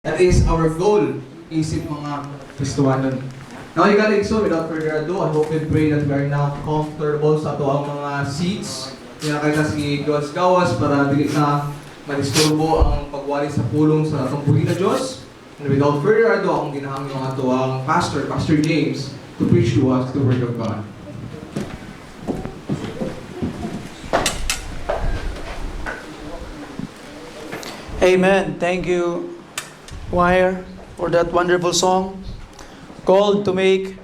That is our goal, isip mga Kristohanon. Now, you guys, so without further ado, I hope and pray that we are now comfortable sa ato ang mga seats. Pinakita si God's gawas para dili na madisturbo ang pagwali sa pulong sa atong puli na Diyos. And without further ado, akong ginahangin ng ato ang Pastor James, to preach to us the Word of God. Amen. Thank you, choir, for that wonderful song, Called to Make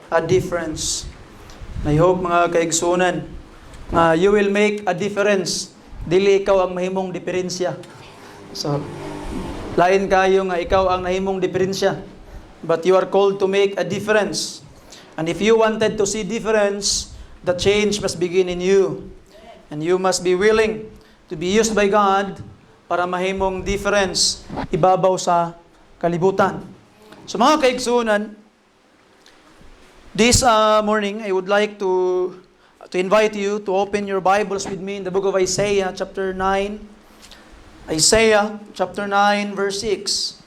a Difference. I hope mga kaigsunan, you will make a difference. Dili ikaw ang mahimong diferensya. So, lain kayo nga ikaw ang nahimong diferensya. But you are called to make a difference. And if you wanted to see difference, the change must begin in you. And you must be willing to be used by God para mahimong difference ibabaw sa kalibutan. So mga kaigsunan, this morning I would like to invite you to open your Bibles with me in the book of Isaiah chapter 9. Isaiah chapter 9 verse 6.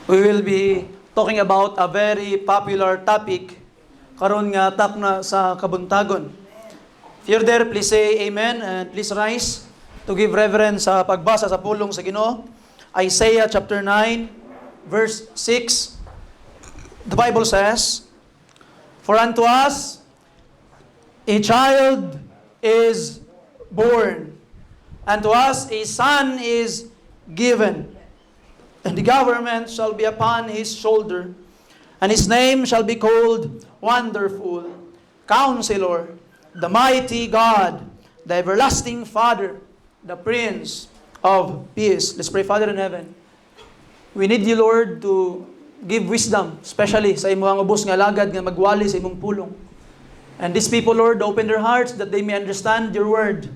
We will be talking about a very popular topic karon nga takna sa kabuntagon. If you're there, please say amen and please rise to give reverence sa pagbasa sa pulong sa Ginoo. Isaiah chapter 9 verse 6. The Bible says, "For unto us a child is born, and to us a son is given, and the government shall be upon his shoulder, and his name shall be called Wonderful, Counselor, the Mighty God, the Everlasting Father, the Prince of Peace." Let's pray. Father in heaven, we need you, Lord, to give wisdom, especially sa imong ubos nga lagad nga magwali sa imong pulong. And these people, Lord, open their hearts that they may understand your word,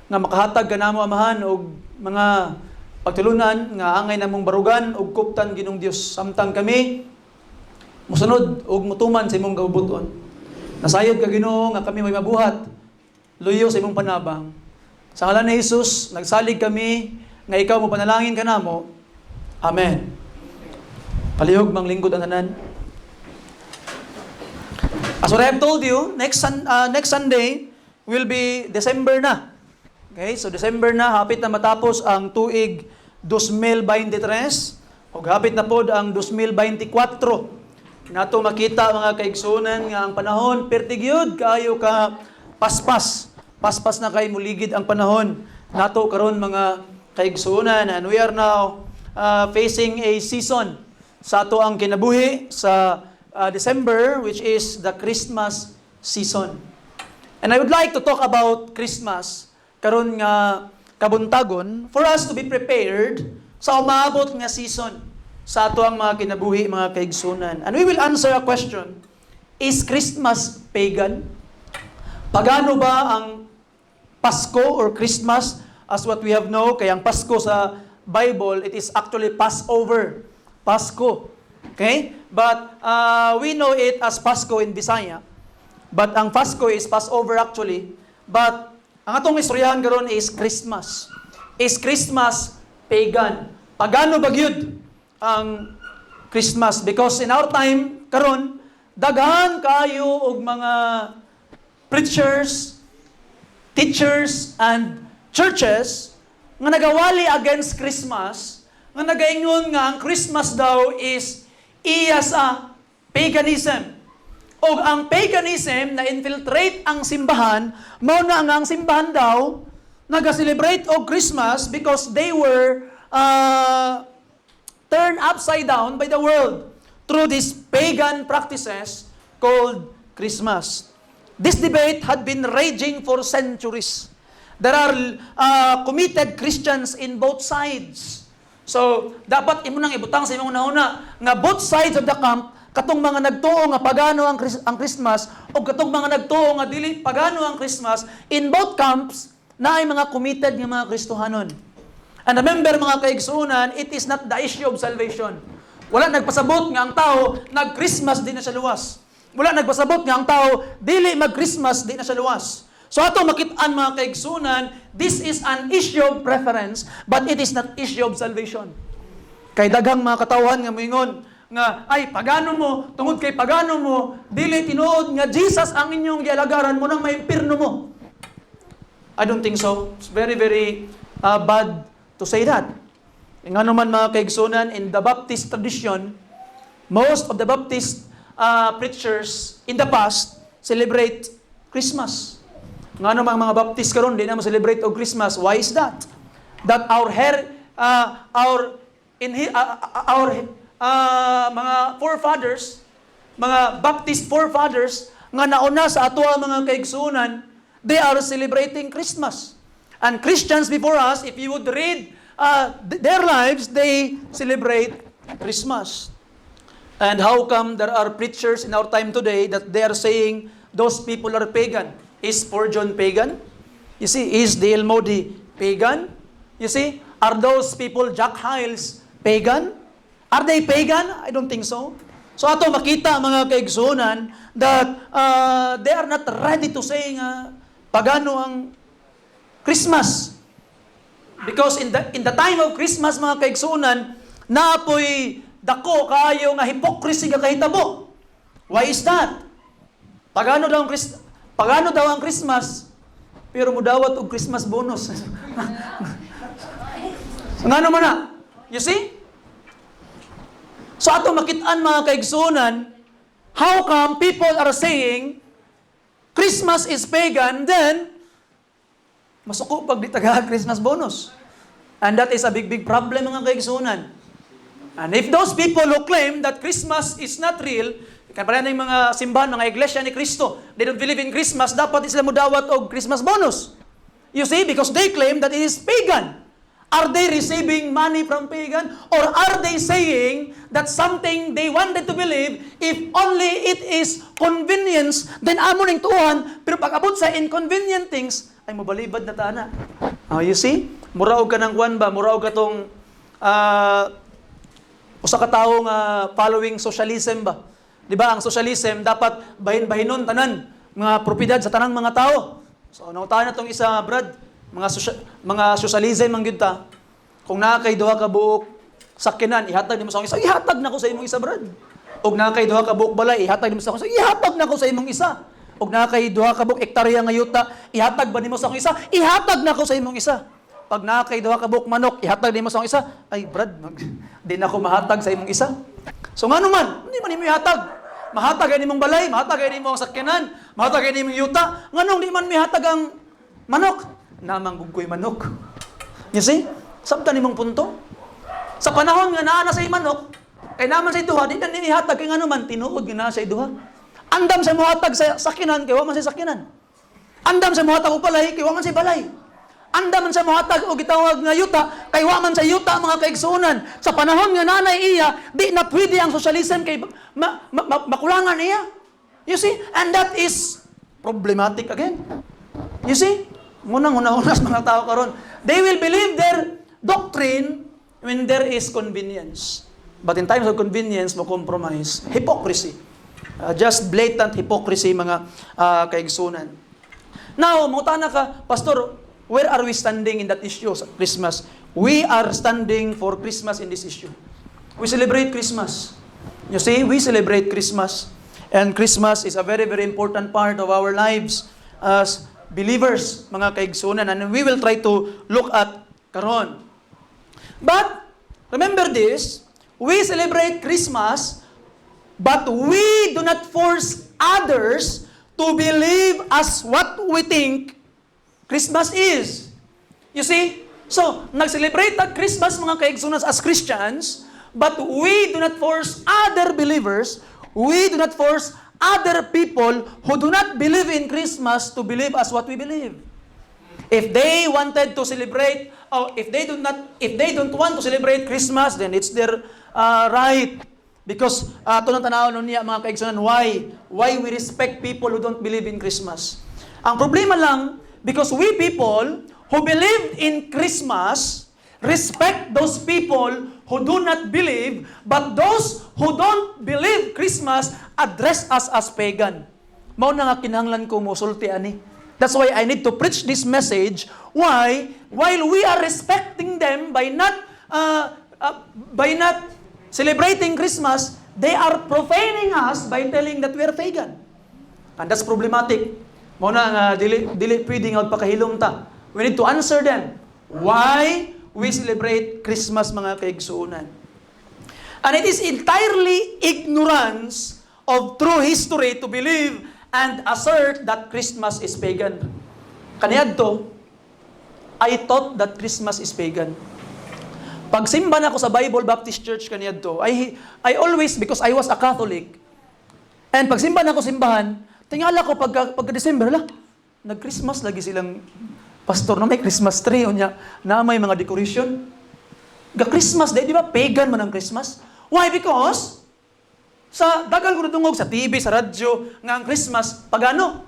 nga makahatag ka namo amahan og mga pagtulunan nga angay namong barugan og kuptan Ginong Dios, samtang kami musunod og mutuman sa imong kaubuton. Nasayod ka, Ginoo, nga kami may mabuhat luyo sa imong panabang. Sa ngalan ni Jesus, nagsalig kami nga ikaw mo panalangin ka namo. Amen. Palihog mang lingkod ang tanan. As what I have told you, next Sunday will be December na. Okay, so December na, hapit na matapos ang tuig 2023 o hapit na pod ang 2024. Nato makita mga kaigsunan nga ang panahon pertigyud kaayo ka paspas na kay muligid ang panahon nato karon mga kaigsunan, and we are now facing a season sa ato ang kinabuhi sa December, which is the Christmas season. And I would like to talk about Christmas karon nga kabuntagon for us to be prepared sa umaabot nga season sa ato ang mga kinabuhi, mga kaigsunan. And we will answer a question: is Christmas pagan? Pagano ba ang Pasko or Christmas as what we have know? Kaya ang Pasko sa Bible, it is actually Passover. Pasko. Okay? But we know it as Pasko in Bisaya. But ang Pasko is Passover actually. But ang atong istoryahan karon is Christmas. Is Christmas pagan? Pagano ba gyud ang Christmas? Because in our time karon, daghan kayo og mga preachers, teachers, and churches nga nagawali against Christmas, nga nagaingon nga ang Christmas daw is iya sa paganism. O ang paganism na infiltrate ang simbahan, mao na nga ang simbahan daw naga-celebrate og Christmas because they were turned upside down by the world through these pagan practices called Christmas. This debate had been raging for centuries. There are committed Christians in both sides. So, dapat imo nang ibutang sa imong nauna nga both sides of the camp, katong mga nagtuo nga pagano ang Christmas o katong mga nagtuo nga dili pagano ang Christmas, in both camps na ay mga committed nga mga Kristohanon. And remember mga kaigsunan, it is not the issue of salvation. Wala nagpasabot nga ang tao nag-Christmas di na siya luwas. Wala nagpasabot nga ang tao dili mag-Christmas di na siya luwas. So ato makit-an mga kaigsunan, this is an issue of preference, but it is not issue of salvation. Kay daghang mga katawhan nga moingon nga ay pagano mo tungod kay pagano mo dili tinuod nga Jesus ang inyong gialagaran mo nang maimpirno mo. I don't think so. It's very bad to say that. Nga naman mga kaigsunan, in the Baptist tradition, most of the Baptist preachers in the past celebrate Christmas. Nga naman mga Baptist karon di na mo celebrate og Christmas. Why is that? That our mga forefathers, mga Baptist forefathers nga nauna sa ato mga kaigsunan, they are celebrating Christmas. And Christians before us, if you would read their lives, they celebrate Christmas. And how come there are preachers in our time today that they are saying those people are pagan? Is Spurgeon pagan? You see, is D.L. Moody pagan? You see, are those people, Jack Hyles, pagan? Are they pagan? I don't think so. So ato makita mga kaigsunan that they are not ready to say nga pagano ang Christmas. Because in the time of Christmas mga kaigsunan, naapoy dako kaayo nga hypocrisy nga kahitabo. Why is that? Pagano daw ang Christmas, pero mudawat og Christmas bonus. Ngano man na? You see? So ato makitaan mga kaigsunan, how come people are saying Christmas is pagan, then masuko pag di taga Christmas bonus. And that is a big problem mga kaigsunan. And if those people who claim that Christmas is not real, kaya ng mga simbahan, mga iglesia ni Cristo, they don't believe in Christmas, dapat sila mudawat og Christmas bonus. You see, because they claim that it is pagan. Are they receiving money from pagan? Or are they saying that something they wanted to believe, if only it is convenience, then amo ning tuhan, pero pag abot sa inconvenient things, ay mobalibad na tana. You see? Muraog ka ng kwan ba? Muraog ka tong usa ka tawo nga following socialism ba? Di ba? Ang socialism dapat bahin-bahinon tanan mga propiedad sa tanang mga tao. So nautahan na tong isa, Brad, mga socialism ang gyud ta. Kung naa kay duha ka buok sakyanan, ihatag nimo sa akong isa, ihatag nako sa imong isa, Brad. Og naa kay duha ka buok balay, ihatag nimo sa akong isa, ihatag nako sa imong isa. Og naa kay duha ka buok hektarya nga yuta, ihatag ba nimo sa akong isa, ihatag nako sa imong isa. Pag naa kay duha ka buok manok, ihatag nimo sa akong isa, ay Brad, di na ako mahatag sa imong isa. So ngano man, hindi man nimo ihatag. Mahatag ay nimong balay, mahatag ay nimong sakyanan, mahatag ay nimong yuta, nganong di man mihatag ang manok? Namang gugkoy manok. You see? Sabta nimong punto. Sa panahon nga naa na sa manok, kay naman sa duha, di na nihatag kay ngano man tinuod nga naa sa duha. Andam sa muhatag sa sakyanan, kay wa man sa sakyanan. Andam sa muhatag og balay, kay wa man sa balay. Andam man sa muhatag og gitawag nga yuta, kay wa man sa yuta mga kaigsunan. Sa panahon nga nanay iya, di na pwede ang socialism kay makulangan iya. You see? And that is problematic again. You see? Unang-unas mga tao karon, they will believe their doctrine when there is convenience. But in times of convenience, mo compromise. Hypocrisy. Just blatant hypocrisy mga kaigsunan. Now, mutana ka, Pastor, where are we standing in that issue sa Christmas? We are standing for Christmas in this issue. We celebrate Christmas. You see, we celebrate Christmas. And Christmas is a very important part of our lives as believers, mga kaigsunan. And we will try to look at karon. But, remember this, we celebrate Christmas, but we do not force others to believe as what we think Christmas is. You see? So, nag-celebrate at Christmas mga kaigsunan as Christians, but we do not force other believers, we do not force other people who do not believe in Christmas to believe as what we believe. If they wanted to celebrate, or if they don't want to celebrate Christmas, then it's their right. Because ito nang tanaw nun niya mga kaigsunan, why we respect people who don't believe in Christmas. Ang problema lang, because we people who believe in Christmas respect those people who do not believe, but those who don't believe Christmas address us as pagan. Mao na nga kinahanglan ko mosulti ani. That's why I need to preach this message. Why? While we are respecting them by not by not celebrating Christmas, they are profaning us by telling that we are pagan. And that's problematic. Muna nga, dili pwedeng magpakahilom ta. We need to answer them. Why we celebrate Christmas, mga kaigsuunan? And it is entirely ignorance of true history to believe and assert that Christmas is pagan. Kaniadto, I thought that Christmas is pagan. Pagsimba na ako sa Bible Baptist Church kaniadto, I always, because I was a Catholic, and pagsimba na ako simbahan, tingala ko pagka December, nag-Christmas lagi silang pastor na may Christmas tree, na may mga decoration. Ga-Christmas day, di ba? Pagan man ang Christmas. Why? Because sa dagal ko natungog sa TV, sa radyo, nga ang Christmas, pagano?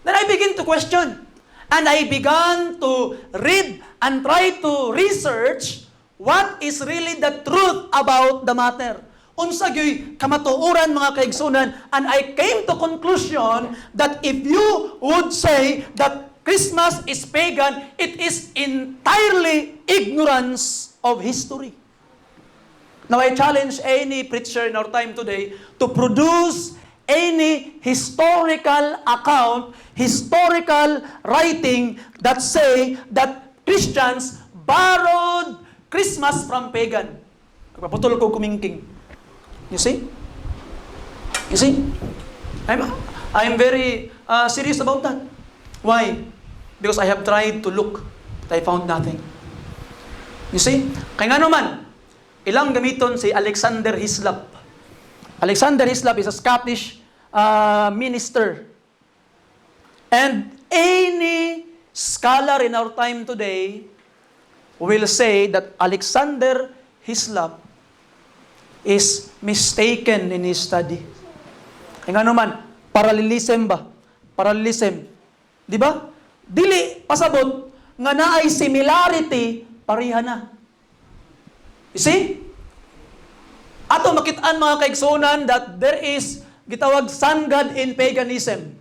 Then I begin to question. And I began to read and try to research what is really the truth about the matter. Unsa gyoy kamatuoran, mga kaigsunan, and I came to conclusion that if you would say that Christmas is pagan, it is entirely ignorance of history. Now I challenge any preacher in our time today to produce any historical account, historical writing that say that Christians borrowed Christmas from pagan. Nagpaputol ko kumingking. You see? You see? I'm very serious about that. Why? Because I have tried to look, but I found nothing. You see? Kaya nga naman, ilang gamiton si Alexander Hislop. Alexander Hislop is a Scottish minister. And any scholar in our time today will say that Alexander Hislop is mistaken in his study. Kaya nga naman, parallelism ba? Parallelism. Di ba? Dili pasabot nga naay similarity, pareha na. You see? Ato makitaan, mga kaigsunan, that there is gitawag sun god in paganism.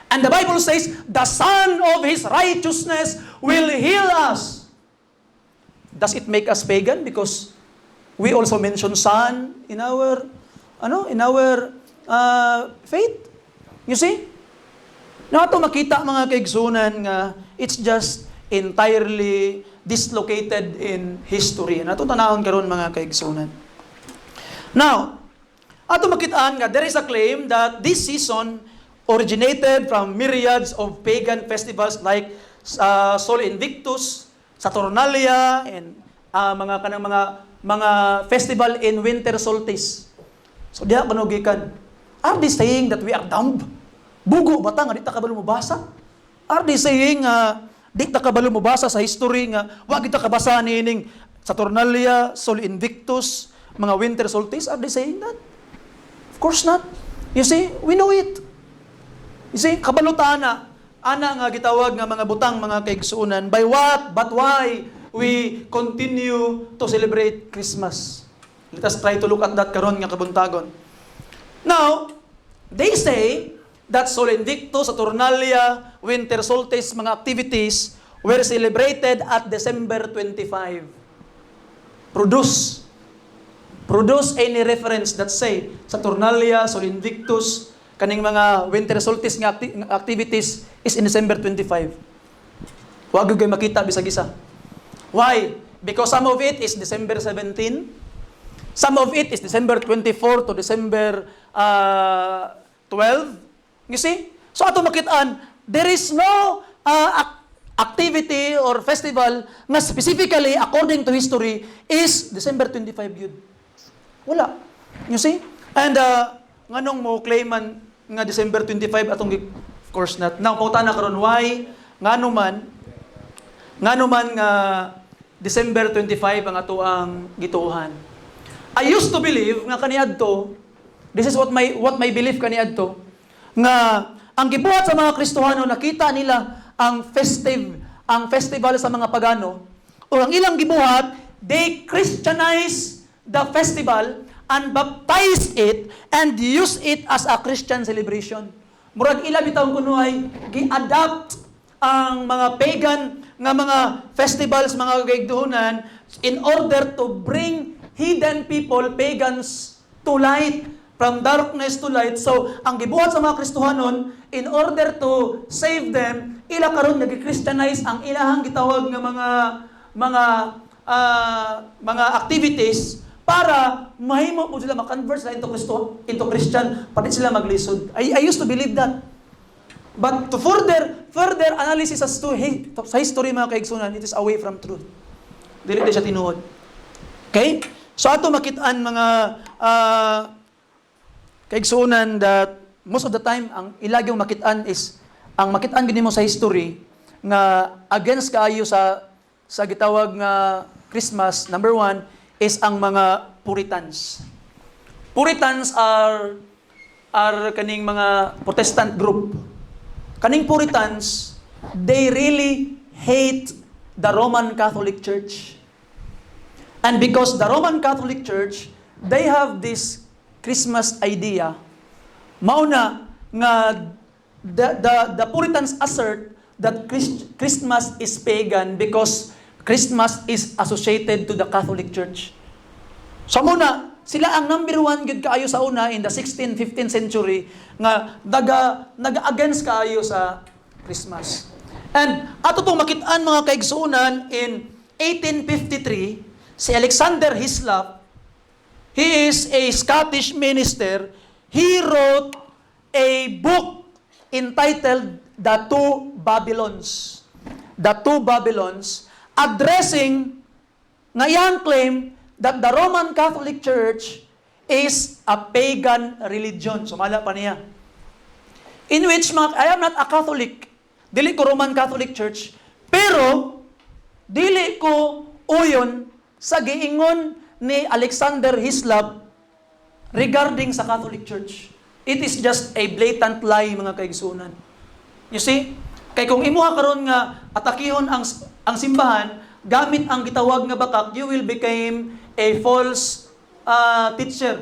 And the Bible says, the Son of His righteousness will heal us. Does it make us pagan? Because we also mention sun in our faith. You see? Na ato makita, mga kaigsunan, nga it's just entirely dislocated in history. Na ito tanahon karon, mga kaigsunan. Now, ato makitaan nga there is a claim that this season originated from myriads of pagan festivals like Sol Invictus, Saturnalia, and mga festival in winter solstice. So diha kanugikan. Are they saying that we are dumb? Bugo bata nga di ta kabalo mabasa? Are they saying di ta kabalo mabasa sa history nga wa kita kabasa nining Saturnalia, Sol Invictus, mga winter solstice? Are they saying that? Of course not. You see, we know it. You see, kabalutan ana nga gitawag nga mga butang, mga kaigsuunan, by what but why we continue to celebrate Christmas. Let us try to look at that karon nga kabuntagon. Now, they say that Sol Invictus, Saturnalia, winter solstice, mga activities were celebrated at December 25. Produce any reference that say Saturnalia, Sol Invictus, kaning mga winter solstice nga activities is in December 25. Wag gyud makita bisag isa. Why? Because some of it is December 17. Some of it is December 24 to December 12. You see? So ato makitaan, there is no activity or festival na specifically, according to history, is December 25 yun. Wala. You see? And nganong mo claiman nga December 25 atong of course not. Now, pauta na karon why ngano man nga December 25 ang ato ang gituohan. I used to believe nga kaniadto, this is what my belief kaniadto, nga ang gibuhat sa mga Kristohano, nakita nila ang festival sa mga pagano, o ang ilang gibuhat, they Christianize the festival and baptize it and use it as a Christian celebration. Murag ila bitaw kuno ay gi-adapt ang mga pagan nga mga festivals, mga kaigduhunan, in order to bring hidden people, pagans, to light, from darkness to light. So, ang gibuhat sa mga Kristohanon, in order to save them, ila karon nag-Christianize ang ilahang gitawag nga mga activities para mahimo po sila ma-convert sila into Christian, pati sila maglisod. I used to believe that. But to further analysis as to sa history mga kaigsunan, it is away from truth. Dili siya tinuod. Okay? So ato makitaan mga kaigsunan that most of the time ang ilagyong makitaan is ang makitaan gini mo sa history nga against kaayo sa gitawag nga Christmas. Number one is ang mga Puritans. Puritans are kaning mga Protestant group. Kaning Puritans, they really hate the Roman Catholic Church. And because the Roman Catholic Church, they have this Christmas idea, mauna nga the Puritans assert that Christmas is pagan because Christmas is associated to the Catholic Church. So muna, sila ang number one gud kaayo sa una in the 16th, 15th century nga naga-against kaayo sa Christmas. And ato tong makitaan mga kaigsunan in 1853, si Alexander Hislop, he is a Scottish minister. He wrote a book entitled The Two Babylons. The Two Babylons, addressing nga iyang claim that the Roman Catholic Church is a pagan religion. Sumala pa niya. In which, I am not a Catholic. Dili ko Roman Catholic Church. Pero, dili ko uyon sa giingon ni Alexander Hislop regarding sa Catholic Church. It is just a blatant lie, mga kaigsunan. You see? Kay kung imuha karon nga atakihon ang simbahan, gamit ang gitawag nga bakak, you will become a false teacher.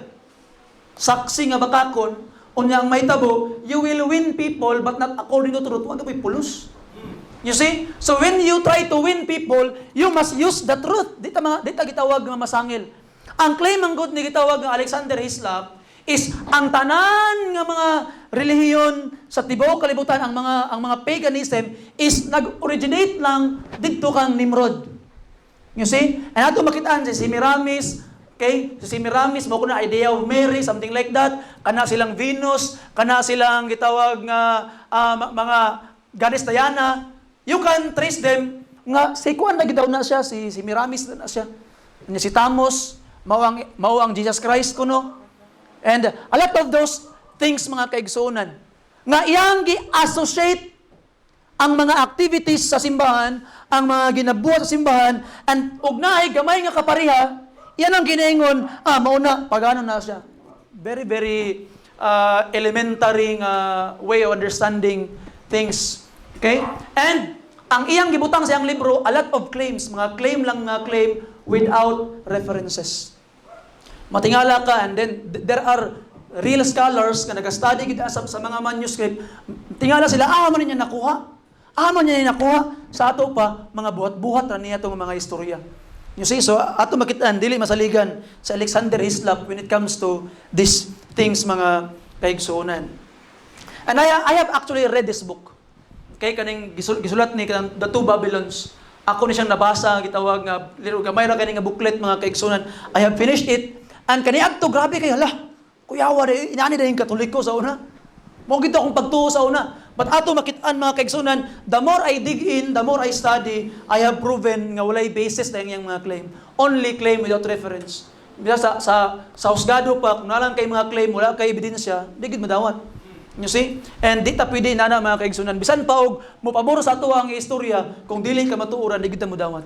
Saksi nga bakakon, unyang may tabo, you will win people but not according to truth. Wag apoy pulos. You see? So when you try to win people, you must use the truth. Dita gitawag nga masangil. Ang claim ang good ni gitawag nga Alexander Hislop is ang tanan nga mga relihiyon sa tibuok kalibutan, ang mga paganism is nag-originate lang didto kang Nimrod. You see? And ato makitaan si Semiramis, okay? Si Semiramis mo kuna idea of Mary, something like that. Kana silang Venus, kana silang gitawag nga mga goddess Diana. You can trace them nga si kuan na gitaw na siya, si Semiramis na siya. Si Tamos, mao ang Jesus Christ kuno. And a lot of those things mga kaigsunan nga iyang gi-associate ang mga activities sa simbahan, ang mga ginabuhat sa simbahan, and ugnaay gamay nga kapariha, yan ang ginaingon, mauna, pagano na siya. Very, very elementary way of understanding things. Okay? And ang iyang gibutang sa iyang libro, a lot of claims, mga claim lang nga claim without references. Matingala ka, and then there are real scholars na nag-study sa mga manuscript. Tingala sila, man niya nakuha. Ano niya nakuha? Sa ato pa, mga buhat-buhat na niya itong mga istorya. You see, so ato makitaan, dili masaligan sa Alexander Hislop when it comes to these things, mga kaigsunan. And I have actually read this book. Okay, kaning gisulat ni The Two Babylons. Ako ni siyang nabasa, gitawag nga, liro gamay ra kaning nga booklet, mga kaigsunan. I have finished it. And kaniadto, grabe kayo, kuyawa rin, inaani rin yung Katoliko sa una. Mong gito akong pagtuo sa una. But ato makitaan mga kaigsunan, the more I dig in, the more I study, I have proven nga walay basis na yung mga claim. Only claim without reference. Bisa sa husgado pa, kung nalang kay mga claim, wala kay ebidensya, di gid madawat. You see? And di ta pwede na mga kaigsunan. Bisan pa og mopabor sa ato ang istorya, kung dili ka matuoran, di gid ta modawat.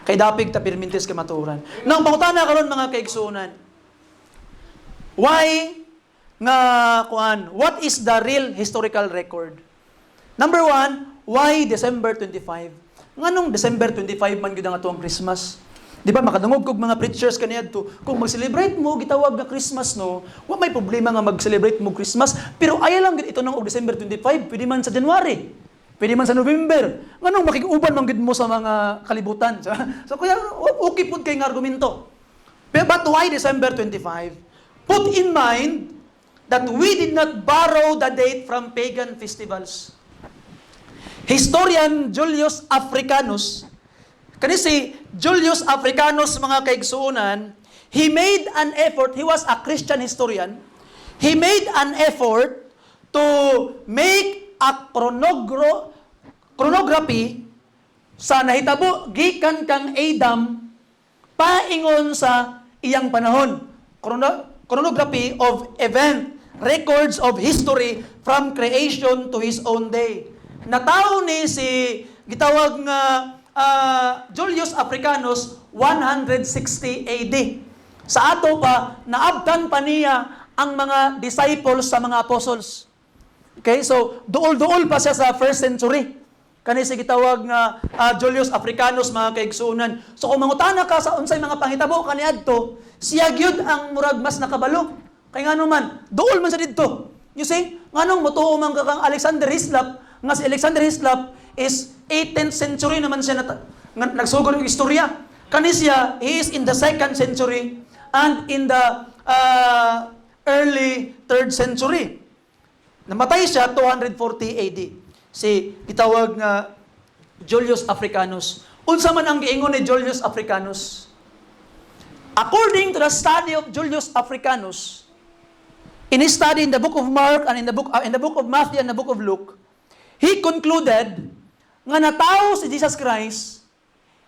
Kay dapig ta permintes ka matuoran. Nang pangutana karon mga kaigsunan, why what is the real historical record? Number one, why December 25? Nganong December 25 man gyud ang atuang Christmas? Di ba makadungog kog mga preachers kaniadto, kung mag-celebrate mo gitawag nga Christmas no, wa may problema nga mag-celebrate mo Christmas, pero ay lang gid ito nang December 25, pwede man sa January. Pwede man sa November. Nganong makikuban man gid mo sa mga kalibutan. So kaya okay pud kay nga argumento. But why December 25? Put in mind that we did not borrow the date from pagan festivals. Historian Julius Africanus, kani si Julius Africanus mga kaigsuonan, he made an effort, he was a Christian historian, he made an effort to make a chronography sa nahitabo gikan kang Adam paingon sa iyang panahon. Chronography of event, records of history from creation to his own day. Nataw ni si gitawag nga Julius Africanus 160 AD. Sa ato pa naabtan pa niya ang mga disciples sa mga apostles. Okay, so duol-duol pa siya sa 1st century. Kani si gitawag nga Julius Africanus mga kaigsuonan. So kung mangutana ka sa unsay mga panghitabo kaniadto, siya gyud ang murag mas nakabalo. Kay ngano man, duol man sa didto. You see, nganong motuo man ka kang Alexander Hislop, nga si Alexander Hislop is 18th century naman siya nagsugod og istorya. Kani siya, he is in the 2nd century and in the early 3rd century. Namatay siya 240 AD. Si gitawag nga Julius Africanus. Unsa man ang giingon ni Julius Africanus? According to the study of Julius Africanus, in his study in the book of Mark and in the book of Matthew and the book of Luke, he concluded nga natawo si Jesus Christ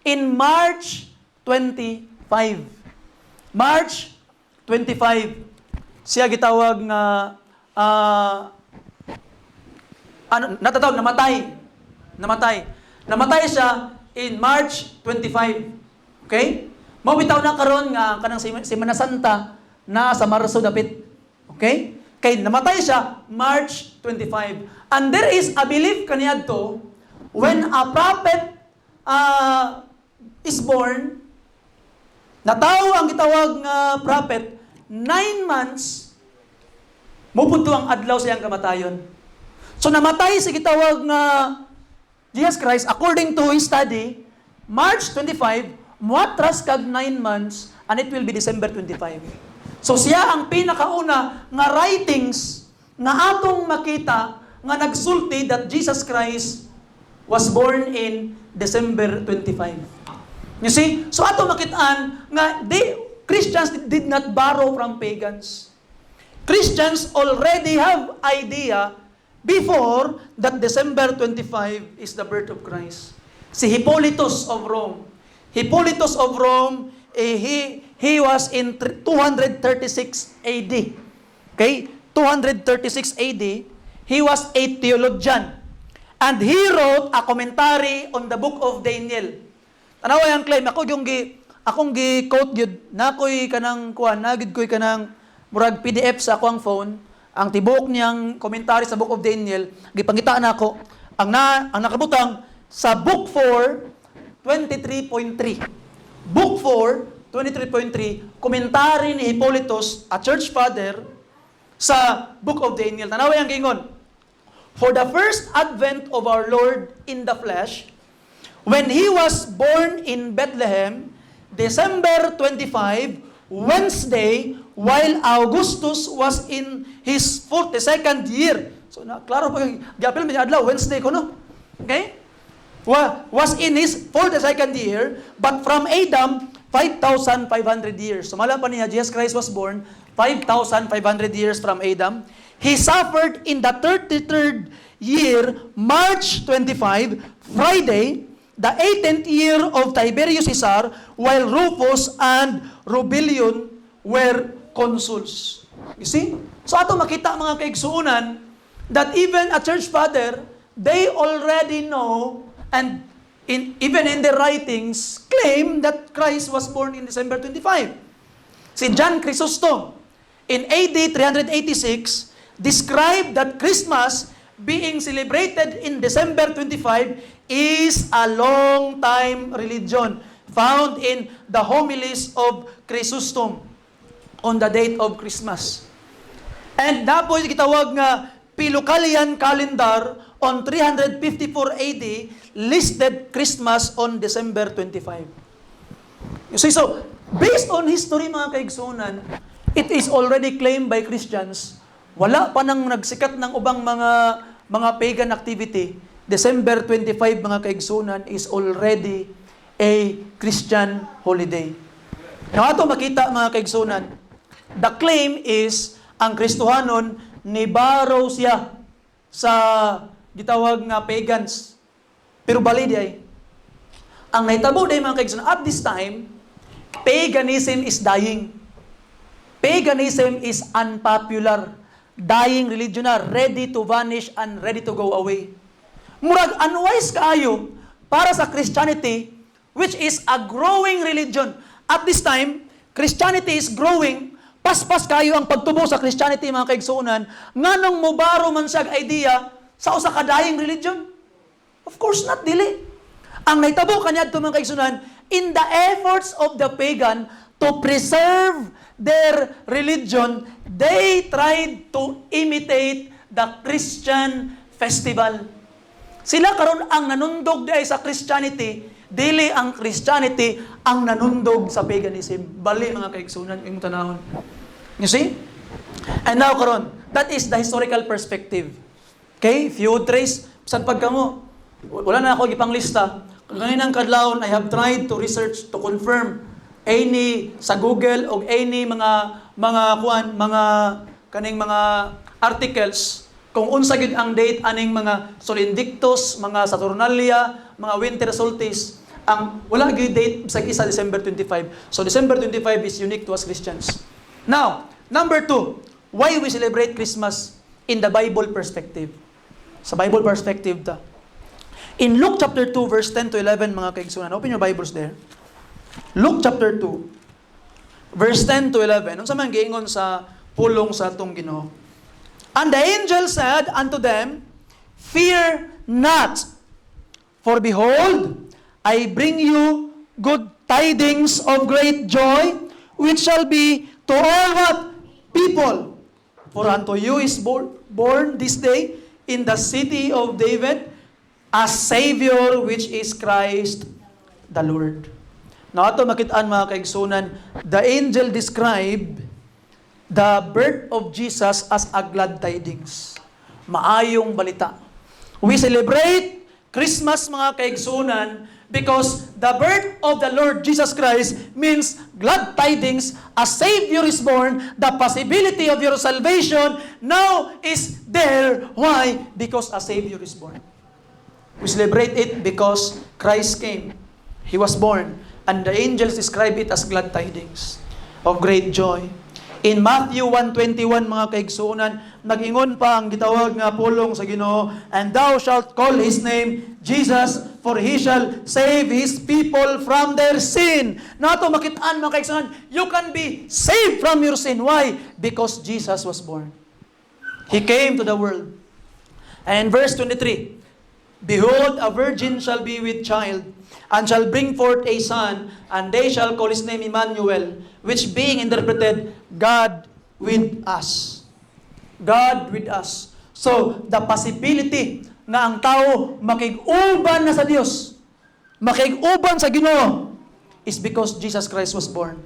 in March 25. March 25. Siya gitawag nga Namatay siya in March 25. Okay? Mabitaw na karon nga kanang Semana Santa na sa Marso dapit. Okay? Kay namatay siya March 25. And there is a belief kaniadto when a prophet is born, natawo ang gitawag nga prophet 9 months mupudto ang adlaw sa iyang kamatayon. So namatay si gitawag nga Jesus Christ according to his study March 25, muatras kag 9 months and it will be December 25. So siya ang pinakauna nga writings nga atong makita nga nagsulti that Jesus Christ was born in December 25. You see? So ato makitaan nga Christians did not borrow from pagans. Christians already have idea before that December 25 is the birth of Christ. Si Hippolytus of Rome. Hippolytus of Rome, he was in 236 AD. Okay? 236 AD. He was a theologian. And he wrote a commentary on the book of Daniel. Tanaway ang claim, akong gi-quote yun, na ko'y kanang kuhan, nagid ko'y kanang murag PDF sa akong phone, ang tibok niyang komentary sa Book of Daniel, gipangitaan ako, ang nakabutang sa Book 4, 23.3. Book 4, 23.3, komentary ni Hippolytus, a church father, sa Book of Daniel. Tanaway ang gingon, for the first advent of our Lord in the flesh, when He was born in Bethlehem, December 25, Wednesday, while Augustus was in his 42nd year. So, klaro pa, gapil may adlaw, Wednesday ko, no? Okay? Was in his 42nd year, but from Adam, 5,500 years. So, malam pa niya, Jesus Christ was born 5,500 years from Adam. He suffered in the 33rd year, March 25, Friday, the 18th year of Tiberius Caesar, while Rufus and Rubilion were consuls. You see? So ato makita mga kaigsuunan that even a church father, they already know and even in their writings claim that Christ was born in December 25. Si John Chrysostom in AD 386 described that Christmas being celebrated in December 25 is a long-time religion found in the homilies of Chrysostom on the date of Christmas. And napoy gitawag nga Pelocalian calendar on 354 AD listed Christmas on December 25. You see, so, based on history mga kaigsunan, it is already claimed by Christians, wala pa nang nagsikat ng ubang mga pagan activity. December 25 mga kaigsunan is already a Christian holiday. Now ato makita mga kaigsunan, the claim is ang Kristohanon ni baro siya sa gitawag nga pagans. Pero bali di ay. Ang nahitabo day mga kaigsunan, at this time, paganism is dying. Paganism is unpopular. Dying religion na, ready to vanish and ready to go away. Murag unwise kaayo para sa Christianity, which is a growing religion. At this time, Christianity is growing. Paspas kayo ang pagtubo sa Christianity, mga kaigsunan, nganong mubaro man siya idea sa usa ka dying religion? Of course not, dili. Ang naitabo kanya ito, mga kaigsunan, in the efforts of the pagan to preserve their religion, they tried to imitate the Christian festival. Sila karon ang nanundog diay sa Christianity, dili ang Christianity ang nanundog sa paganism. Bali mga kaigsunan imong tanawon. You see? And now karon, that is the historical perspective. Okay? If you would trace saan pagkamo, wala na ako ipanglista. Kaninang kadlawon, I have tried to research to confirm any sa Google o any mga kaning mga articles kung unsa gid ang date aning mga Solindictus, mga Saturnalia, mga winter solstice, ang wala gid date sa isa December 25. So December 25 is unique to us Christians. Now, number 2, why we celebrate Christmas in the Bible perspective? Sa Bible perspective ta. In Luke chapter 2 verse 10 to 11 mga kaigsunan, open your Bibles there. Luke chapter 2 verse 10 to 11. Unsa man giingon sa pulong sa atong Ginoo? And the angel said unto them, fear not, for behold, I bring you good tidings of great joy, which shall be to all what people. For unto you is born this day in the city of David a Savior, which is Christ the Lord. Now ato makitaan mga kaigsunan, the angel described the birth of Jesus as a glad tidings. Maayong balita. We celebrate Christmas mga kaigsunan because the birth of the Lord Jesus Christ means glad tidings. A Savior is born. The possibility of your salvation now is there. Why? Because a Savior is born. We celebrate it because Christ came. He was born. And the angels describe it as glad tidings of great joy. In Matthew 1:21 mga kaigsunan, nag-ingon pa ang gitawag nga pulong sa Ginoo, and thou shalt call his name Jesus, for he shall save his people from their sin. Nato makitaan mga kaigsunan, you can be saved from your sin. Why? Because Jesus was born. He came to the world. And verse 23, behold, a virgin shall be with child, and shall bring forth a son, and they shall call his name Emmanuel, which being interpreted, God with us. God with us. So, the possibility na ang tao makig-uban na sa Dios, makig-uban sa Ginoo, is because Jesus Christ was born.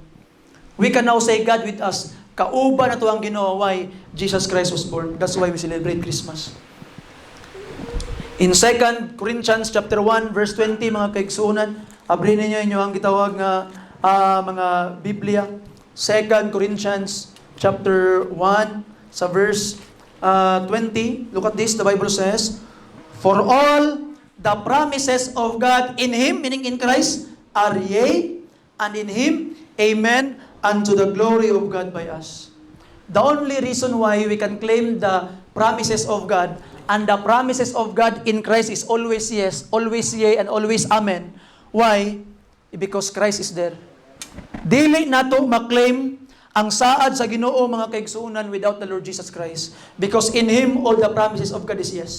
We can now say God with us. Kauban na to ang Ginoo. Why? Jesus Christ was born. That's why we celebrate Christmas. In 2 Corinthians chapter 1 verse 20 mga kaigsunan, abrin ninyo inyo ang gitawag nga mga Biblia. 2 Corinthians chapter 1 sa verse 20. Look at this, the Bible says, for all the promises of God in Him, meaning in Christ, are yea, and in Him, amen, unto the glory of God by us. The only reason why we can claim the promises of God and the promises of God in Christ is always yes, always yea, and always amen. Why? Because Christ is there. Dili nato maklaim ang saad sa Ginoo mga kaigsunan without the Lord Jesus Christ. Because in Him, all the promises of God is yes.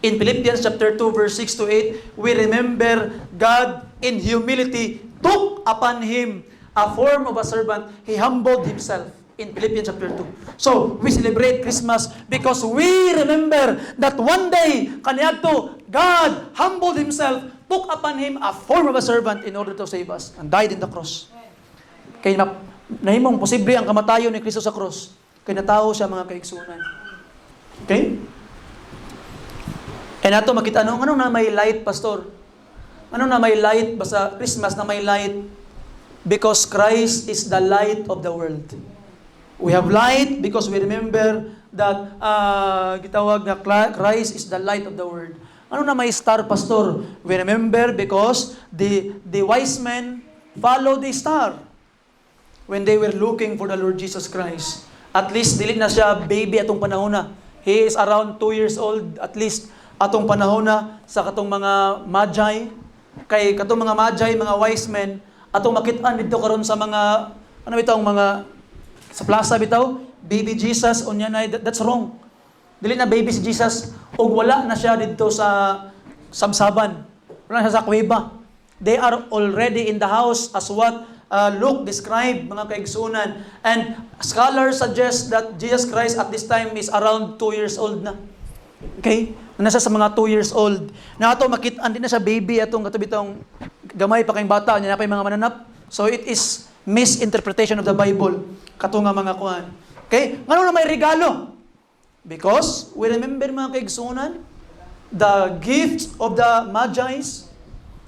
In Philippians chapter 2, verse 6 to 8, we remember God in humility took upon Him a form of a servant. He humbled Himself. in Philippians chapter 2. So, we celebrate Christmas because we remember that one day, kaniadto, God humbled Himself, took upon Him a form of a servant in order to save us, and died in the cross. Kaya nahimong posible ang kamatayon ni Kristo sa cross. Kaya natao siya mga kaigsunan. Okay? And ato makita, ano na may light, Pastor? Ano na may light? Basta Christmas na may light. Because Christ is the light of the world. We have light because we remember that gitawag na Christ is the light of the world. Ano na may star, Pastor? We remember because the wise men followed the star when they were looking for the Lord Jesus Christ. At least, dili na siya baby atong panahon na. He is around 2 years old, at least, atong panahon na sa katong mga magi. Kay katong mga magi, mga wise men, atong makitaan dito karon sa mga, ano bitaw, mga, sa plaza bitaw, baby Jesus, unya na, that's wrong. Dili na baby si Jesus, o wala na siya dito sa sabsaban. Wala na siya sa kuweba. They are already in the house as what Luke described, mga kaigsunan. And scholars suggest that Jesus Christ at this time is around 2 years old na. Okay? Nasa sa mga 2 years old. Na ato makitaan din na siya baby, atong katubitong gamay pa kayong bata, niya na pa yung mga mananap. So it is misinterpretation of the Bible. Kato nga mga kuhan. Okay? Ngano na may regalo? Because we remember mga kaigsunan, the gift of the Magi's.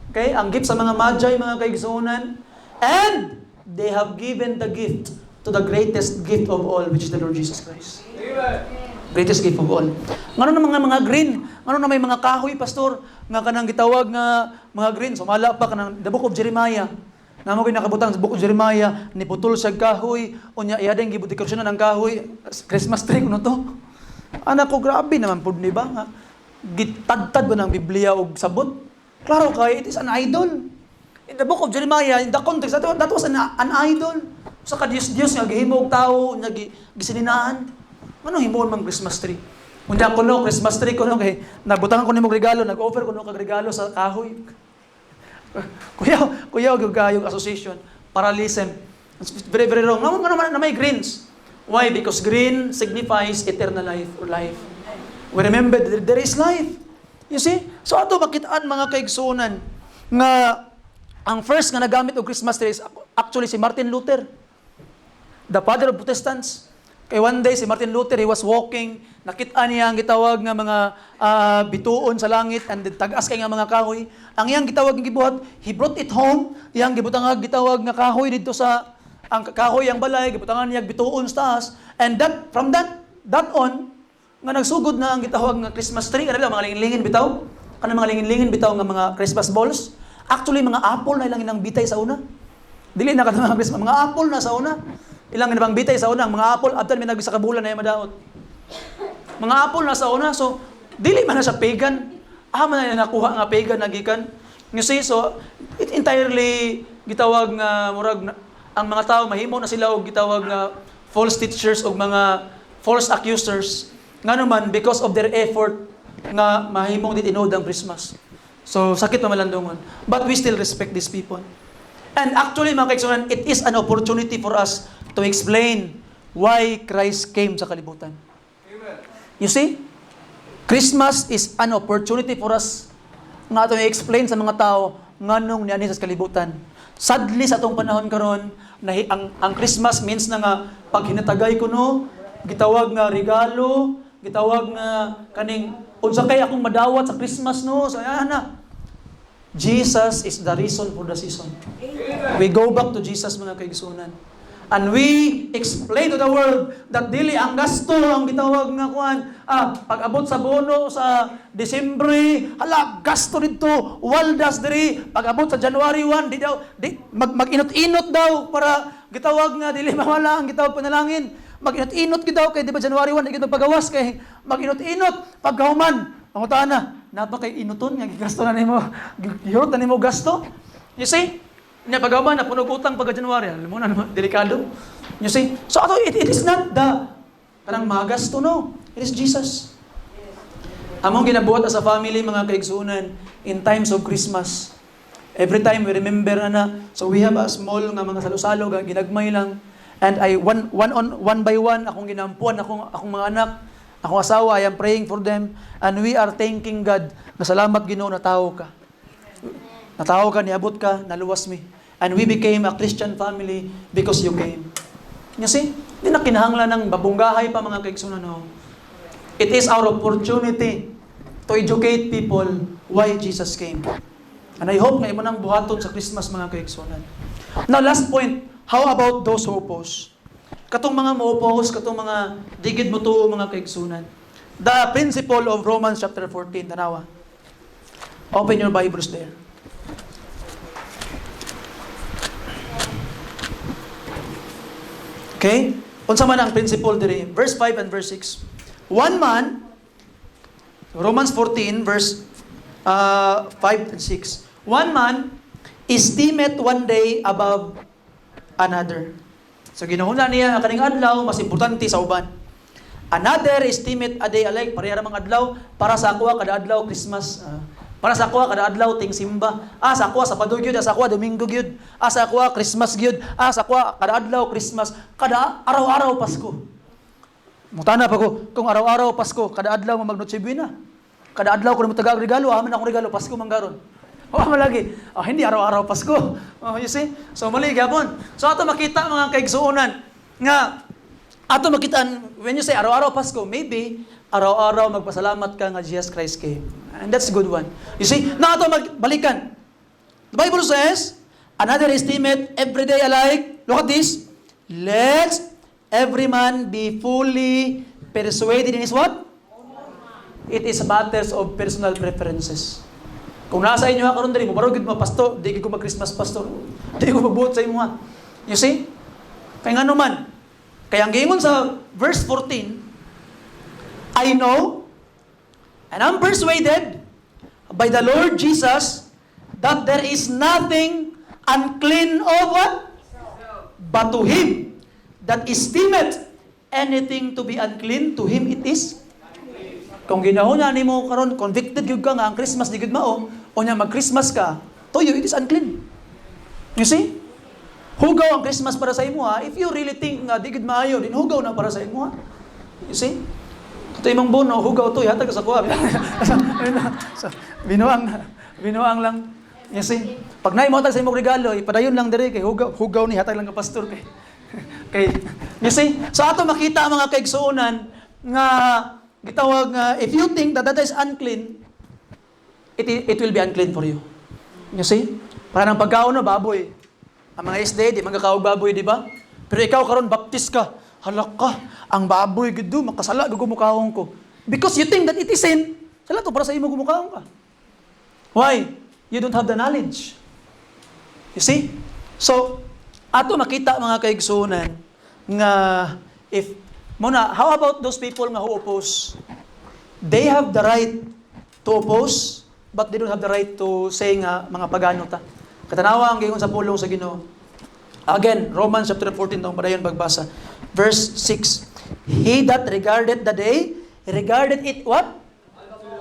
Okay? Ang gift sa mga Magi, mga kaigsunan. And they have given the gift to the greatest gift of all, which is the Lord Jesus Christ. Amen. Greatest gift of all. Ngano na mga green? Ngano na may mga kahoy, Pastor? Nga kanang gitawag nga mga green. Sumala pa kanang the book of Jeremiah. Namo kay nakabutang sa book of Jeremiah, niputol sa kahoy, unya iyadeng gibudekorasyon ng kahoy. Christmas tree kuno to. Anak ko, grabe naman pud ni ba nga gitadtad ba ng Biblia og sabot? Klaro kay it is an idol. In the book of Jeremiah, in the context, that was an idol. Sa kadiyos-diyos nga gihimo og tawo, nya gisininahan. Ano himon mang Christmas tree? Unya ko no Christmas tree ko no kay nabutangan ko nimo regalo, nag-offer ko no kag regalo sa kahoy. Kuya gayog association, parallelism. Very very wrong. Naman na may greens. Why? Because green signifies eternal life or life. We remember that there is life. You see? So ato makitaan mga kaigsunan nga ang first nga nagamit og Christmas tree is actually si Martin Luther, the father of Protestants. Kay one day si Martin Luther, he was walking, nakita niya ang gitawag nga mga bituon sa langit and tag-as kay nga mga kahoy. Ang iyang gitawag nga gibuhat, he brought it home. Iyang gibutang gitawag nga kahoy dito sa ang kahoy ang balay, gibutangan niya bituon sa taas. And from that on nga nagsugod na ang gitawag nga Christmas tree. Ano ba mga lingin-lingin bitaw? Ano mga lingin-lingin bitaw nga mga Christmas balls? Actually mga apple na ilang inang bitay sa una. Dili na kadto mga Christmas, mga apple na sa una. Ilang inang bitay sa una, mga apple after may nagbisa ka bulan na madaot. Mga apple na sa una, so dili man na sa pagan. Man na nakuha nga pagan na gikan. You see, so it entirely gitawag nga murag ang mga tao mahimo na sila og gitawag nga false teachers og mga false accusers. Ngano man because of their effort nga mahimong tinuod ang Christmas. So sakit pa malandungon. But we still respect these people. And actually mga kaigsunan, it is an opportunity for us to explain why Christ came sa kalibutan. Amen. You see? Christmas is an opportunity for us nga ito i-explain sa mga tao nganong niani sa kalibutan. Sadly sa atong panahon karon, ang Christmas means na nga pag hinatagay ko no, gitawag nga regalo, gitawag nga kaning unsa kay akong madawat sa Christmas no, so na. Jesus is the reason for the season. Amen. We go back to Jesus mga kaigsunan. And we explain to the world that dili ang gasto ang gitawag nga kuan. Pag-abot sa bono sa Disyembre, hala gasto dito, waldas diri. Pag-abot sa January 1, mag-inot-inot daw para gitawag nga dili mawala ang gitawag panalangin. Mag-inot-inot gid daw kay di ba January 1 di gid pagawas kay mag-inot-inot pagkahuman. Pangutaan na, napakay inuton nga gigasto na nimo, gihurot na nimo gasto. You see? Nya pagaman na punog utang pagka January, alam mo na delikado. You see? So it is not the kanang magasto no. It is Jesus. Among ginabuhat as a family mga kaigsunan in times of Christmas. Every time we remember na, so we have a small nga mga salo-salo ginagmay lang. And one by one, akong ginampuan, akong mga anak, akong asawa, I am praying for them. And we are thanking God na salamat Ginoo na tao ka. Natao ka, niabot ka, naluwas mi. And we became a Christian family because you came. You see? Hindi na kinahanglan ng babunggahay pa mga kaigsunan. No? It is our opportunity to educate people why Jesus came. And I hope nga imo nang buhaton sa Christmas mga kaigsunan. Now, last point, how about those who oppose? Katong mga mo-oppose, katong mga digid mo to mga kaigsunan. The principle of Romans chapter 14, tanawa. Open your Bibles there. Okay? Unsa man ang principle diri? Verse 5 and verse 6. One man, Romans 14, verse 5 and 6. One man esteemeth one day above another. So ginahuna niya kaning adlaw mas importante sa uban. Another esteemeth a day alike, pareha ra mga adlaw para sa ako kada adlaw Christmas. Para sa ako kada adlaw ting simba. Sa ako Sabado gyud, sa ako Domingo gyud, sa ako Christmas gyud, sa ako kada adlaw Christmas, kada araw-araw Pasko. Mutana pa ko kung araw-araw Pasko, kada adlaw mo mag Noche Buena. Kada adlaw ko tagag regalo, aman akong regalo Pasko manggaron. Malagi. Hindi araw-araw Pasko. You see? So mali gapon. So ato makita mga kaigsuonan nga ato makitaan when you say araw-araw Pasko, maybe araw-araw magpasalamat ka nga Jesus Christ came. And that's a good one. You see? Na ato magbalikan. The Bible says, another estimate every day alike. Look at this. Let every man be fully persuaded in his what? It is matters of personal preferences. Kung nasa inyo ha karon diri mo barugid mo pasto, di ko mag-Christmas pastor. Di ko magbuot sa imo ha. You see? Kay ngano man. Kaya ang giingon sa verse 14, I know and I'm persuaded by the Lord Jesus that there is nothing unclean of what? But to him that esteemeth anything to be unclean, to him it is. Kung ginahuna nimo karon convicted gyud ka nga ang Christmas di gyud mao, o nya mag-Christmas ka, to you it is unclean. You see? Hugaw ang Christmas para sa imo ha. If you really think nga di gyud maayo, din hugaw na para sa imo ha. You see? Ito imong bono, hugaw to, hatag sa kuha. Binuang lang. You see? Pag naay mo hatag sa imong regalo, ipadayon lang diri kay hugaw ni hatag lang ka pastor kay. You see? So ato makita ang mga kaigsuonan nga gitawag nga if you think that is unclean, it will be unclean for you. You see? Parang pagkaon na baboy. Ang mga SD, di magkakaog baboy, di ba? Pero ikaw karon baptist ka. Halak ka, ang baboy gido makasala gugumukaon ko. Because you think that it is sin. Sala to para sa imo gumukaon ka. Why? You don't have the knowledge. You see? So, ato makita mga kaigsuonan nga if muna, how about those people nga who oppose? They have the right to oppose, but they don't have the right to say nga mga pagano ta. Katanawa ang giingon sa pulong sa Ginoo. Again, Romans chapter 14 tong padayon pagbasa. Verse 6. He that regarded the day, regarded it what?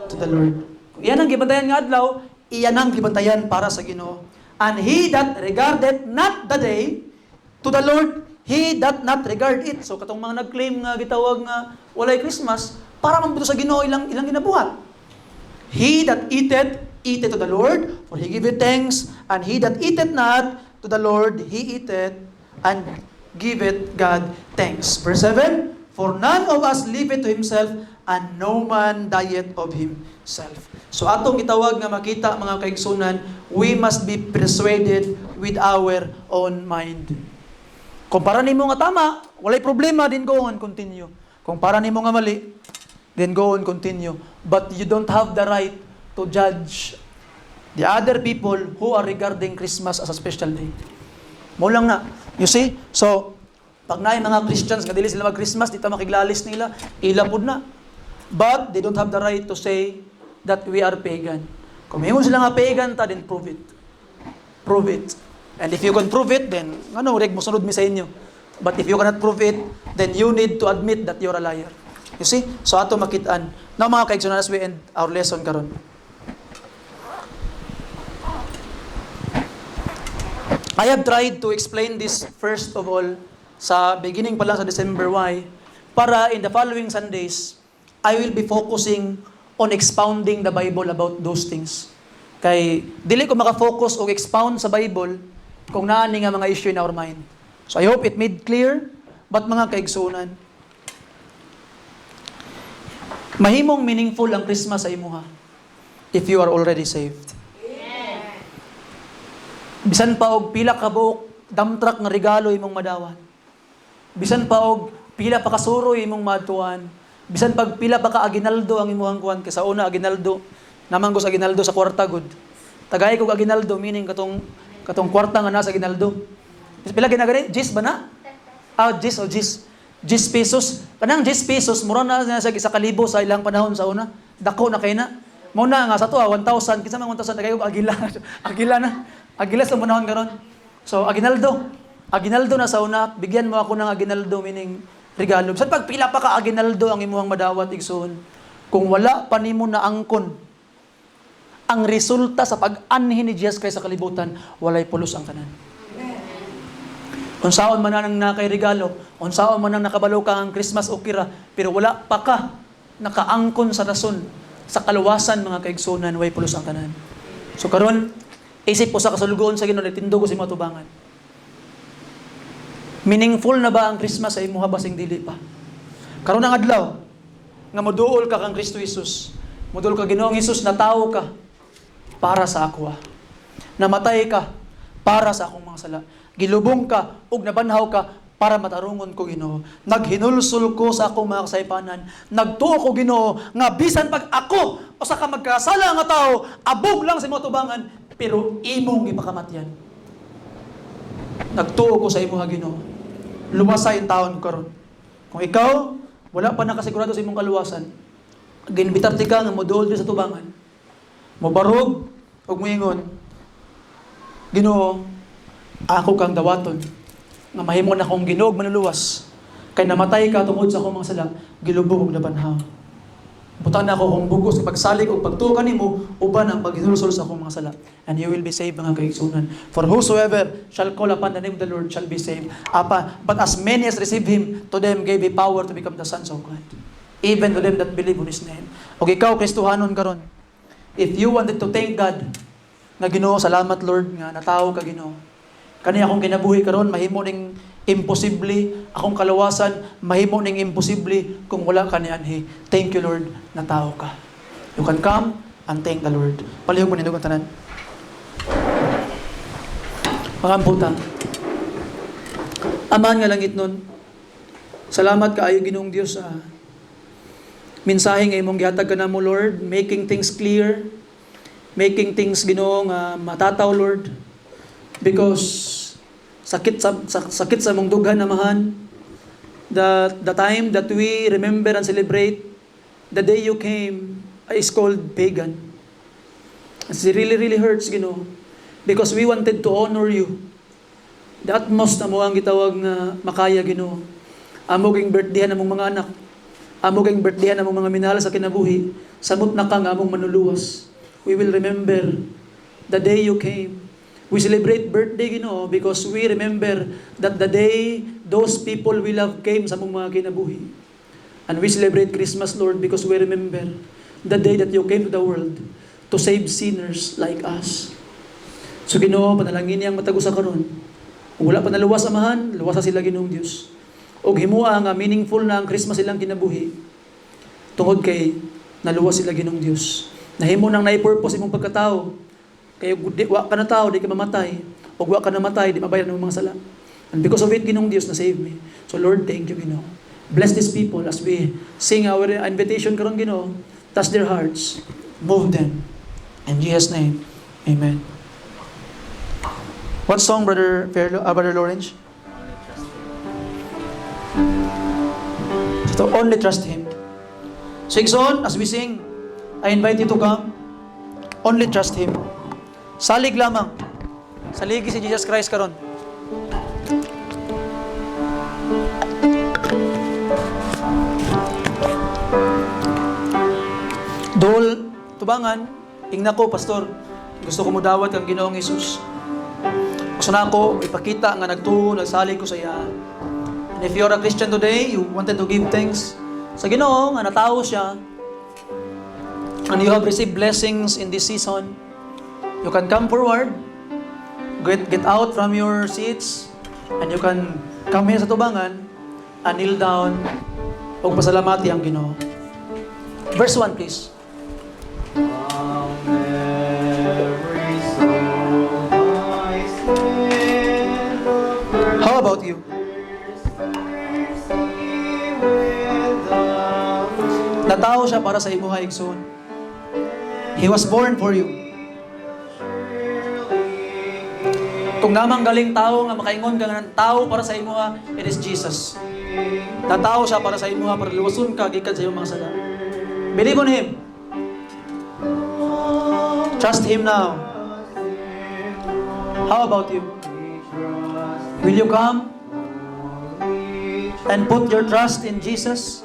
To the Lord. Iyan ang gibantayan nga adlaw, iyan ang gibantayan para sa Ginoo. And he that regarded not the day, to the Lord, he that not regard it. So katong mga nag-claim nga gitawag nga walay Christmas, para man sa Ginoo ilang ginabuhat. He that eateth to the Lord, for he giveth thanks, and he that eateth not to the Lord, he eateth and giveth God thanks. Verse 7, for none of us liveth to himself, and no man dieth of himself. So atong gitawag nga makita mga kaigsunan, we must be persuaded with our own mind. Kung para nimo nga tama, walay problema, then go on, continue. Kung para nimo nga mali, then go on, continue. But you don't have the right to judge the other people who are regarding Christmas as a special day. Mo lang na. You see? So, pag naay mga Christians nga dili sila mag-Christmas, dito makiglalis nila, ilapod na. But they don't have the right to say that we are pagan. Kung may sila nga pagan ta, then prove it. Prove it. And if you can prove it, then reg mo sunod mi sa inyo. But if you cannot prove it, then you need to admit that you're a liar. You see? So ato makitaan. Now mga kaigsunan, as we end our lesson karon. I have tried to explain this first of all sa beginning pa lang sa December. Why? Para in the following Sundays, I will be focusing on expounding the Bible about those things. Kay dili ko makafocus o expound sa Bible kung naani nga mga issue in our mind. So I hope it made clear. But mga kaigsunan, mahimong meaningful ang Christmas sa imuha if you are already saved. Bisan pa og pila ka buok dump truck nga regalo imong madawan. Bisan pa og pila pa ka suroy imong maadtuan. Bisan pag pila pa ka aginaldo ang imong kuan kay sa una aginaldo naman ko sa aginaldo sa kwarta gud. Tagay ko aginaldo meaning katong kwarta nga nasa aginaldo. Pila ginagani? Gis ba na? 10 pesos. Kanang 10 pesos, mura na sa isa kalibo sa ilang panahon sa una. Dako na kay na. Muna nga sa to 1,000. Kinsa man 1,000 kay agila. Agila na. Agila sa panahon karon. So aginaldo. Aginaldo na sa una, bigyan mo ako ng aginaldo meaning regalo. Sa pagpila pa ka aginaldo ang imuhang madawat igsoon. Kung wala pa nimo na angkon ang resulta sa pag-anhin ni Jesus kay sa kalibutan, walay pulos ang tanan. Unsaon man nang nakay regalo, unsaon man nang nakabalo ka ang Christmas o kira, pero wala pa ka nakaangkon sa rason sa kaluwasan mga kaigsunan, way pulos ang tanan. So karon isip po sa kasulgoon sa Ginoo tindog ko sa imong tubangan. Meaningful na ba ang Christmas sa imuha basing dili pa? Karon ang adlaw nga moduol ka kang Kristo Jesus. Moduol ka Ginoong Hesus na tao ka para sa ako. Namatay ka para sa akong mga sala. Gilubong ka ug nabanhaw ka para matarungon ko Ginoo. Naghinulsol ko sa akong mga kasaypanan. Nagtuo ko Ginoo nga bisan pag ako o sa ka magkasala nga tao, abog lang sa imong tubangan, pero imong gipakamatyan. Nagtuo ko sa imong Ginoo. Luwasay ang taon karon. Kung ikaw wala pa nakasigurado sa imong kaluwasan, ginbitarte ka nga moduol sa tubangan. Mobarog ug moingon, Ginoo, ako kang dawaton nga mahimo na akong Ginoo manuluwas kay namatay ka tungod sa akong mga sala, gilubong ug nabanhaw. Butang na ako kung bugos pagsalig ug pagtuo kanimo uban ang paghinulsol sa akong mga sala, and you will be saved mga kaigsunan. For whosoever shall call upon the name of the Lord shall be saved. But as many as receive him, to them gave he power to become the sons of God, even to them that believe on his name. Og ikaw Kristohanon karon, if you wanted to thank God nga Ginoo, salamat Lord nga natawo ka Ginoo. Kani akong kinabuhi karon mahimo ning imposible, akong kalawasan mahimo ning imposible kung wala ka ni anhi. Thank you Lord, natawo ka. You can come and thank the Lord. Palihog mo ninugang tanan. Mga amputan. Amahan nga langit nun. Salamat kaayo Ginoong Dios sa mensahe nga imong gihatag kanamo Lord, making things clear, making things Ginoo nga matataw Lord. Because sakit sa mong dughan amahan, the time that we remember and celebrate the day you came is called pagan. It really hurts Ginoo, because we wanted to honor you. The utmost na mo ang gitawag nga makaya Ginoo. Amo ging birthday na mong mga anak, amo ging birthday na mong mga minahal sa kinabuhi, samot na ka nga among manuluwas. We will remember the day you came. We celebrate birthday Ginoo because we remember that the day those people we love came sa mong mga kinabuhi. And we celebrate Christmas Lord because we remember the day that you came to the world to save sinners like us. So Ginoo, panalangin niyang matagusa karon. Kung wala pa naluwas amahan, luwasa sila Ginoong Dios. Og himua nga meaningful na ang Christmas silang kinabuhi. Tungod kay naluwas sila Ginoong Dios. Nahimo nang naipurpose imong pagkatao. Kaya wa ka na tao, di ka mamatay. O wa ka namatay, di mabayaran ng mga sala. And because of it, Ginoong Diyos na save me. So Lord, thank you, Ginoo. Bless these people as we sing our invitation karon Ginoo. Touch their hearts. Move them. In Jesus' name, amen. What song, Brother Lawrence? So only trust Him. So Igsoon, as we sing, I invite you to come. Only trust Him. Salig lamang. Saligi si Jesus Christ karon. Dol, tubangan, ingna ko, pastor, gusto ko mo dawat kang Ginoong Hesus. Gusto na ako, ipakita nga nagtuo, nagsalig ko sa iya. And if you're a Christian today, you wanted to give thanks sa Ginoo nga natao siya, and you have received blessings in this season, you can come forward, get out from your seats, and you can come here sa tubangan and kneel down ug pasalamati ang Ginoo. Verse 1, please. How about you? Natao siya para sa imuha, igsoon. He was born for you. Kung namang galing tao nga makaingon ka nga ng tao para sa imuha, it is Jesus. Natao siya para sa imuha, para luwason ka gikan sa iyong mga sala. Believe on Him. Trust Him now. How about you? Will you come and put your trust in Jesus?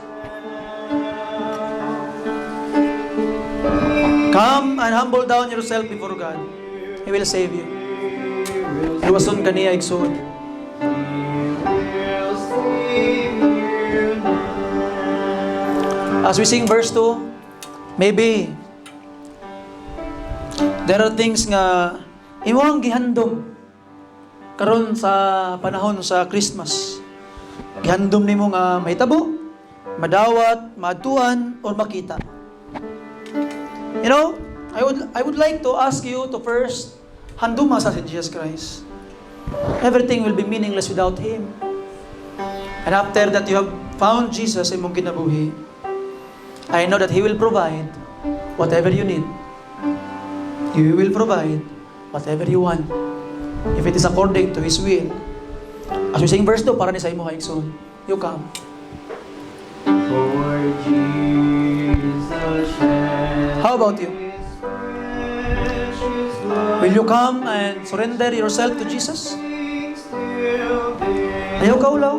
Come and humble down yourself before God. He will save you. Luwason ka niya, igsoon. As we sing verse 2, maybe there are things nga imong gihandom karon sa panahon sa Christmas. Gihandom nimo nga mahitabo, madawat, maadtuan, or makita. You know, I would like to ask you to first handuma sa si Jesus Christ. Everything will be meaningless without Him. And after that you have found Jesus imong kinabuhi, I know that He will provide whatever you need. He will provide whatever you want, if it is according to His will. As we sing verse 2, para ni sa imo haigsoon, you come. For Jesus shed How about you? His precious blood, Will you come and surrender yourself to Jesus? still bears Ayaw ka ulaw?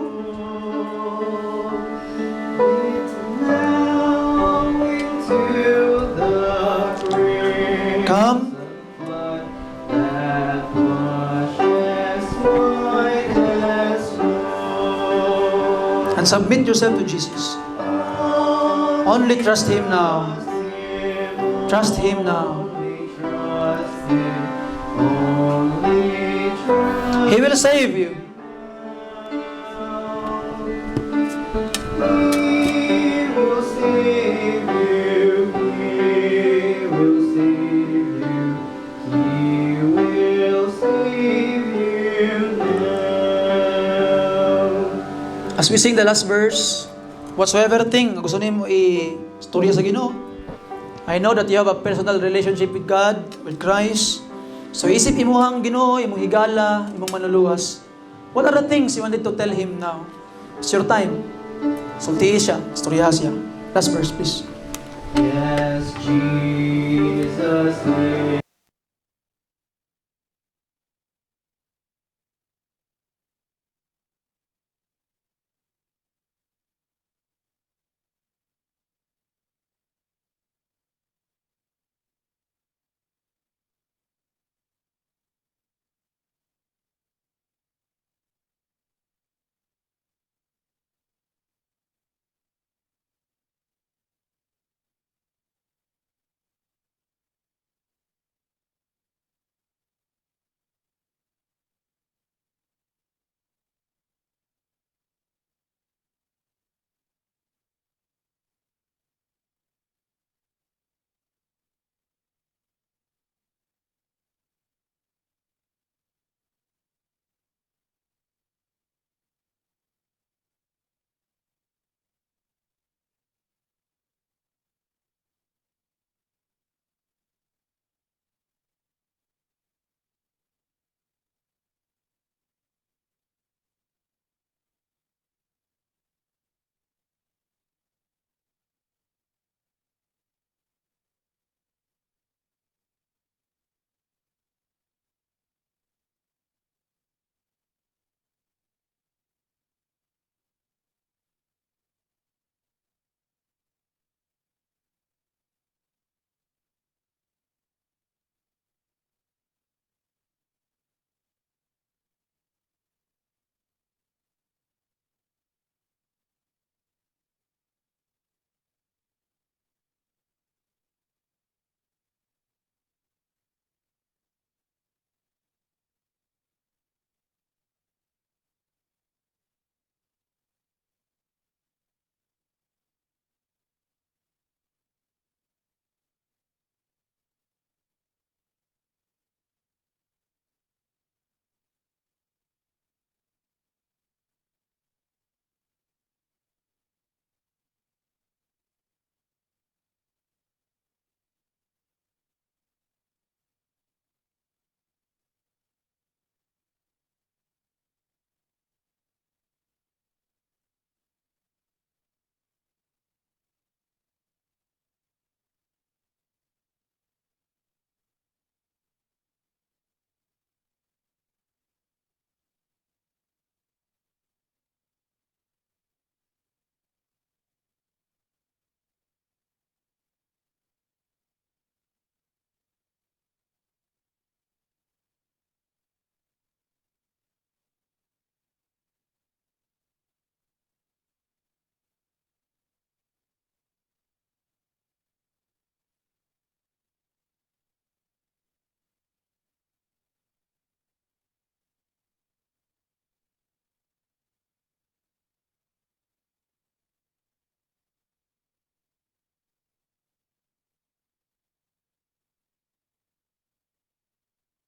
now into the crimson Come flood that washes white as snow. and submit yourself to Jesus. Only trust Him now. Trust Him now. He will save you. He will save you. He will save you. He will save you now. As we sing the last verse, whatsoever thing gusto nimo i-storya sa Ginoo, I know that you have a personal relationship with God, with Christ. So isip imuhang Ginoo, imong higala, imong manuluwas. What are the things you wanted to tell Him now? It's your time. Sultihi siya, storya siya. Last verse, please. Yes, Jesus.